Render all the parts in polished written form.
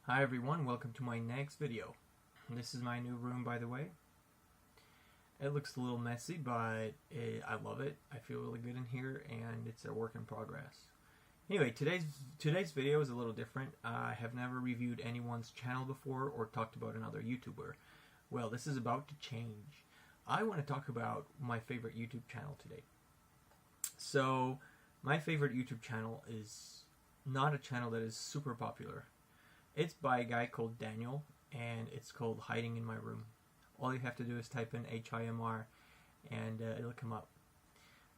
Hi everyone, welcome to my next video. This is my new room, by the way. It looks a little messy, but I love it. I feel really good in here, and it's a work in progress. Anyway, today's video is a little different. I have never reviewed anyone's channel before or talked about another YouTuber. Well, this is about to change. I want to talk about my favorite YouTube channel today. So, my favorite YouTube channel is not a channel that is super popular. It's by a guy called Daniel, and it's called Hiding in My Room. All you have to do is type in HIMR, and it'll come up.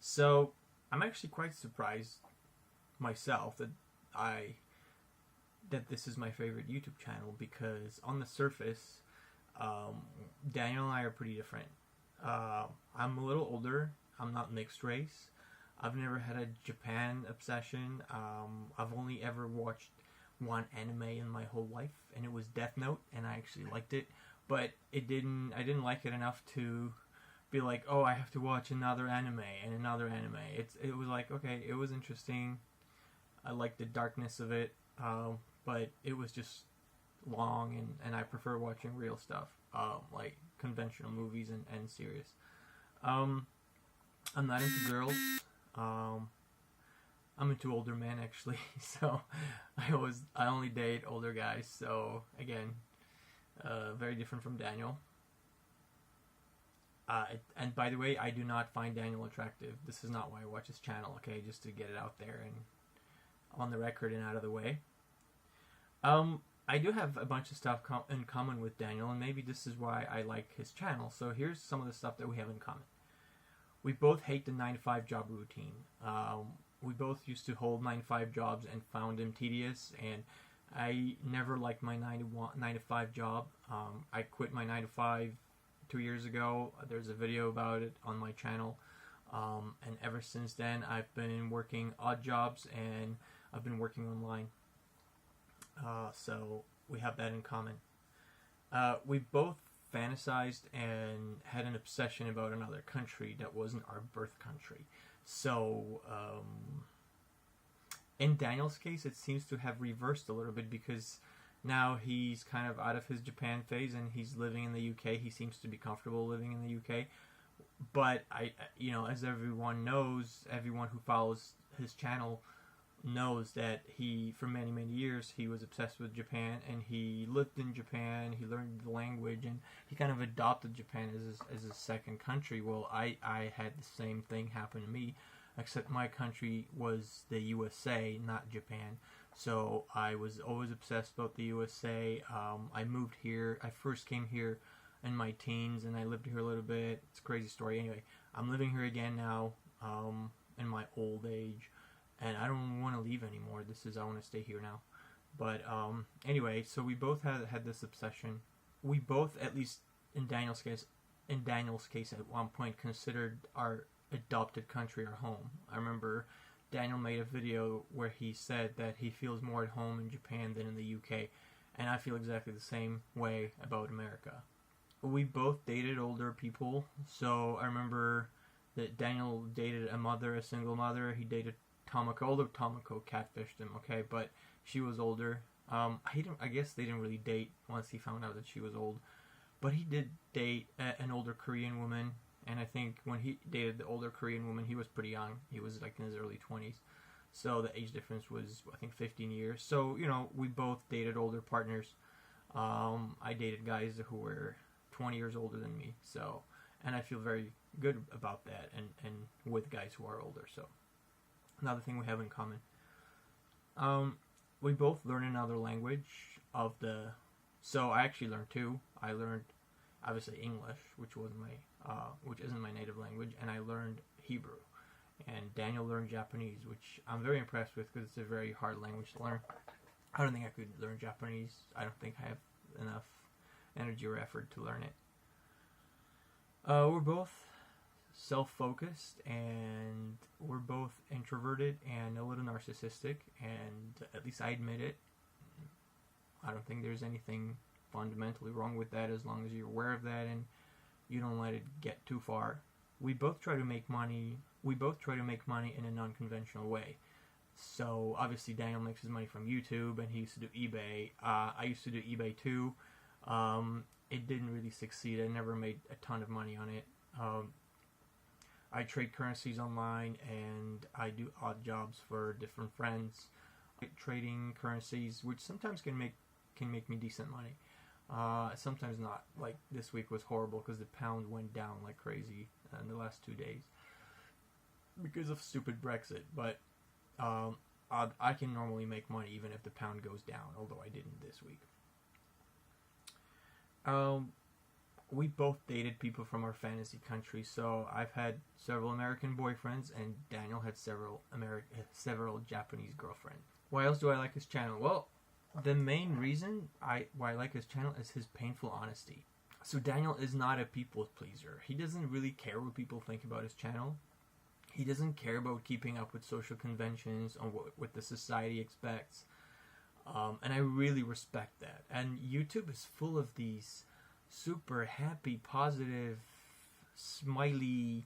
So, I'm actually quite surprised myself that this is my favorite YouTube channel, because on the surface, Daniel and I are pretty different. I'm a little older. I'm not mixed race. I've never had a Japan obsession. I've only ever watched one anime in my whole life, and it was Death Note, and I actually liked it, but I didn't like it enough to be like, oh, I have to watch another anime and another anime. It was like, okay, it was interesting. I liked the darkness of it, but it was just long, and I prefer watching real stuff, like conventional movies and series. I'm not into girls. I'm into older men, actually, so I only date older guys, so again, very different from Daniel. And by the way, I do not find Daniel attractive. This is not why I watch his channel, okay, just to get it out there and on the record and out of the way. I do have a bunch of stuff in common with Daniel, and maybe this is why I like his channel. So here's some of the stuff that we have in common. We both hate the 9-to-5 job routine. We both used to hold 9-to-5 jobs and found them tedious, and I never liked my 9-to-5 job. I quit my 9-to-5 2 years ago. There's a video about it on my channel, and ever since then I've been working odd jobs, and I've been working online. So we have that in common. We both fantasized and had an obsession about another country that wasn't our birth country. So, in Daniel's case, it seems to have reversed a little bit, because now he's kind of out of his Japan phase and he's living in the UK. He seems to be comfortable living in the UK. But as everyone knows, everyone who follows his channel knows that for many, many years, he was obsessed with Japan, and he lived in Japan, he learned the language, and he kind of adopted Japan as his second country. Well, I had the same thing happen to me, except my country was the USA, not Japan. So I was always obsessed about the USA. I moved here. I first came here in my teens, and I lived here a little bit. It's a crazy story. Anyway, I'm living here again now, in my old age. And I don't want to leave anymore. I want to stay here now. But anyway, so we both had this obsession. We both, at least in Daniel's case, at one point considered our adopted country our home. I remember Daniel made a video where he said that he feels more at home in Japan than in the UK, and I feel exactly the same way about America. We both dated older people, so I remember that Daniel dated a single mother. He dated Tomoko, although Tomoko catfished him, okay, but she was older. I guess they didn't really date once he found out that she was old, but he did date an older Korean woman, and I think when he dated the older Korean woman, he was pretty young. He was like in his early 20s, so the age difference was, I think, 15 years. So, we both dated older partners. I dated guys who were 20 years older than me, so, and I feel very good about that, and with guys who are older, so. Another thing we have in common. We both learn another language so I actually learned two. I learned, obviously, English, which isn't my native language, and I learned Hebrew. And Daniel learned Japanese, which I'm very impressed with, because it's a very hard language to learn. I don't think I could learn Japanese. I don't think I have enough energy or effort to learn it. We're both self-focused, and we're both introverted and a little narcissistic, and at least I admit it. I don't think there's anything fundamentally wrong with that, as long as you're aware of that and you don't let it get too far. We both try to make money in a non-conventional way. So obviously Daniel makes his money from YouTube, and he used to do eBay. I used to do eBay too. It didn't really succeed. I never made a ton of money on it. I trade currencies online, and I do odd jobs for different friends, trading currencies, which sometimes can make me decent money. Sometimes not. Like this week was horrible because the pound went down like crazy in the last 2 days because of stupid Brexit. But I can normally make money even if the pound goes down, although I didn't this week. We both dated people from our fantasy country, so I've had several American boyfriends, and Daniel had several Japanese girlfriends. Why else do I like his channel? Well, the main reason why I like his channel is his painful honesty. So Daniel is not a people pleaser. He doesn't really care what people think about his channel. He doesn't care about keeping up with social conventions or what the society expects. And I really respect that. And YouTube is full of these super happy, positive, smiley,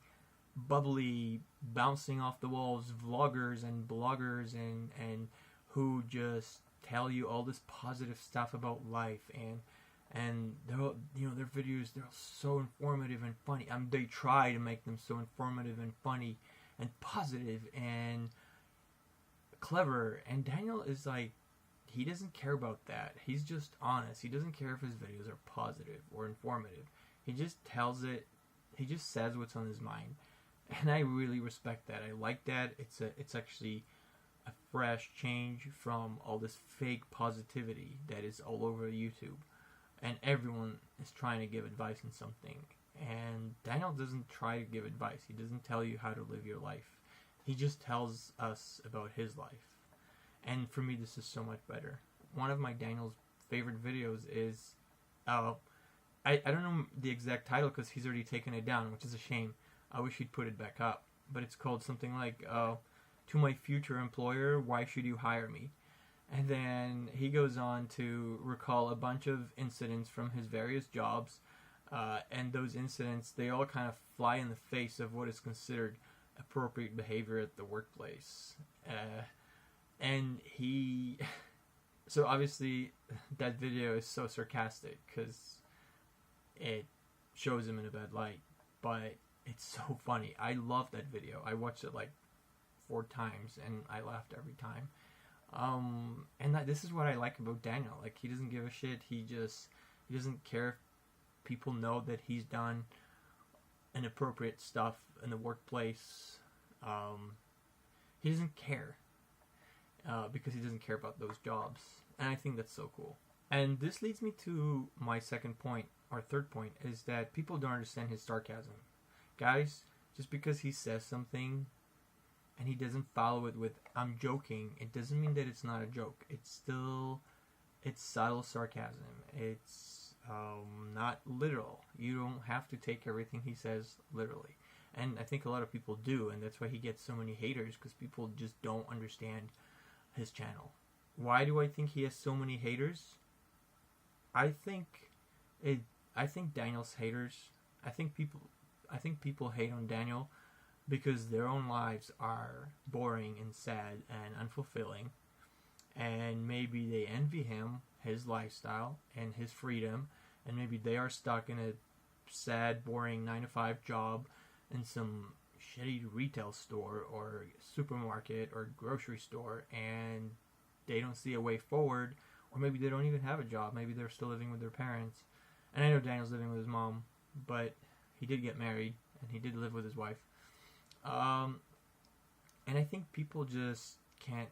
bubbly, bouncing off the walls vloggers and bloggers and who just tell you all this positive stuff about life, and their videos, they're so informative and funny. They try to make them so informative and funny and positive and clever. And Daniel is like, he doesn't care about that. He's just honest. He doesn't care if his videos are positive or informative. He just tells it. He just says what's on his mind, and I really respect that. I like that. It's actually a fresh change from all this fake positivity that is all over YouTube, and everyone is trying to give advice on something. And Daniel doesn't try to give advice. He doesn't tell you how to live your life. He just tells us about his life. And for me, this is so much better. One of my Daniel's favorite videos is, I don't know the exact title because he's already taken it down, which is a shame. I wish he'd put it back up. But it's called something like, To My Future Employer, Why Should You Hire Me? And then he goes on to recall a bunch of incidents from his various jobs. And those incidents, they all kind of fly in the face of what is considered appropriate behavior at the workplace. And so obviously that video is so sarcastic because it shows him in a bad light, but it's so funny. I love that video. I watched it like 4 times and I laughed every time. And this is what I like about Daniel. Like, he doesn't give a shit. He doesn't care if people know that he's done inappropriate stuff in the workplace. He doesn't care. Because he doesn't care about those jobs. And I think that's so cool. And this leads me to my second point, or third point, is that people don't understand his sarcasm. Guys, just because he says something and he doesn't follow it with, I'm joking, it doesn't mean that it's not a joke. It's subtle sarcasm. It's not literal. You don't have to take everything he says literally. And I think a lot of people do, and that's why he gets so many haters, because people just don't understand his channel. Why do I think he has so many haters? I think Daniel's haters, I think people hate on Daniel because their own lives are boring and sad and unfulfilling, and maybe they envy him, his lifestyle and his freedom, and maybe they are stuck in a sad, boring 9-to-5 job in some shitty retail store or supermarket or grocery store, and they don't see a way forward, or maybe they don't even have a job. Maybe they're still living with their parents. And I know Daniel's living with his mom, but he did get married and he did live with his wife. And I think people just can't.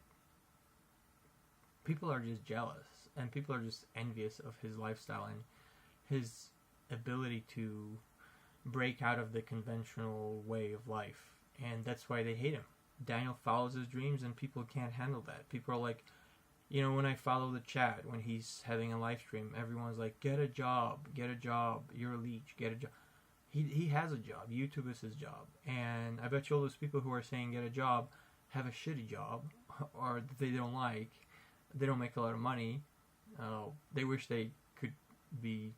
People are just jealous, and people are just envious of his lifestyle and his ability to break out of the conventional way of life, and that's why they hate him. Daniel follows his dreams, and people can't handle that. People are like, when I follow the chat when he's having a live stream, everyone's like, get a job, you're a leech, get a job. He has a job. YouTube is his job, and I bet you all those people who are saying get a job have a shitty job, or that they don't like. They don't make a lot of money. They wish they could be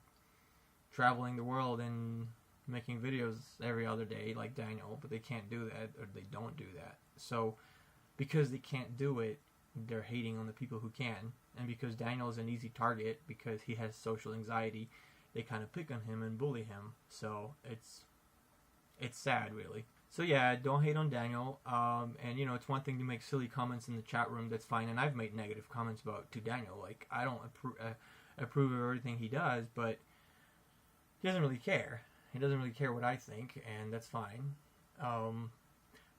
traveling the world and making videos every other day like Daniel, but they can't do that, or they don't do that. So because they can't do it, they're hating on the people who can. And because Daniel is an easy target because he has social anxiety, they kind of pick on him and bully him. So it's sad, really. So yeah, don't hate on Daniel. And you know, it's one thing to make silly comments in the chat room. That's fine. And I've made negative comments to Daniel. Like, I don't approve of everything he does, but he doesn't really care. He doesn't really care what I think, and that's fine.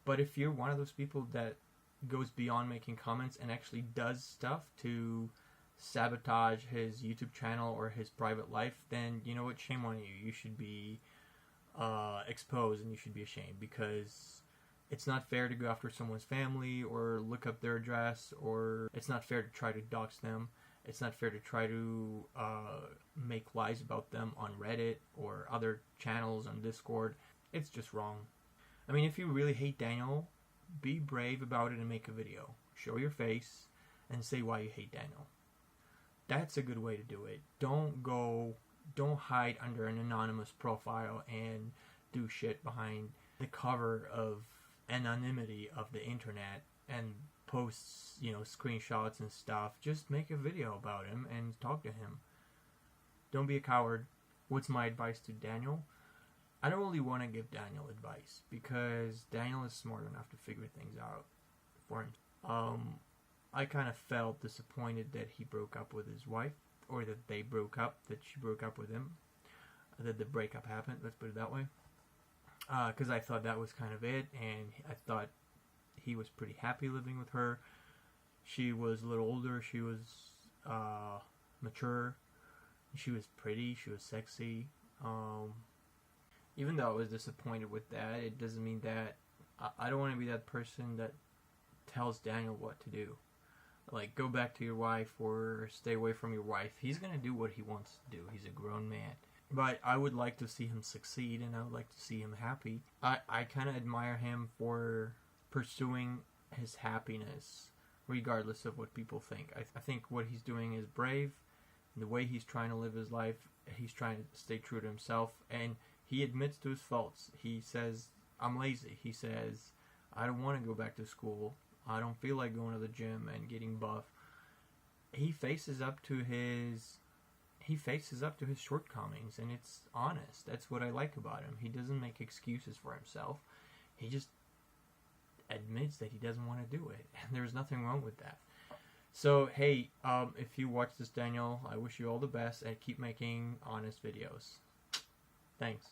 But if you're one of those people that goes beyond making comments and actually does stuff to sabotage his YouTube channel or his private life, then you know what? Shame on you. You should be exposed, and you should be ashamed, because it's not fair to go after someone's family or look up their address, or it's not fair to try to dox them. It's not fair to try to make lies about them on Reddit or other channels on Discord. It's just wrong. I mean, if you really hate Daniel, be brave about it and make a video. Show your face and say why you hate Daniel. That's a good way to do it. Don't hide under an anonymous profile and do shit behind the cover of anonymity of the internet and posts, you know, screenshots and stuff. Just make a video about him and talk to him. Don't be a coward. What's my advice to Daniel? I don't really want to give Daniel advice because Daniel is smart enough to figure things out for him. I kind of felt disappointed that he broke up with his wife, or that they broke up, that she broke up with him, that the breakup happened, let's put it that way. Because I thought that was kind of it, and I thought he was pretty happy living with her. She was a little older, she was mature, she was pretty, she was sexy. Even though I was disappointed with that, it doesn't mean that I don't want to be that person that tells Daniel what to do. Like, go back to your wife or stay away from your wife. He's going to do what he wants to do. He's a grown man. But I would like to see him succeed, and I would like to see him happy. I kind of admire him for pursuing his happiness regardless of what people think. I think what he's doing is brave. The way he's trying to live his life, he's trying to stay true to himself, and he admits to his faults. He says, I'm lazy. He says, I don't want to go back to school. I don't feel like going to the gym and getting buff. He faces up to his shortcomings, and it's honest. That's what I like about him. He doesn't make excuses for himself. He just admits that he doesn't want to do it, and there's nothing wrong with that. So, hey, if you watch this, Daniel, I wish you all the best, and keep making honest videos. Thanks.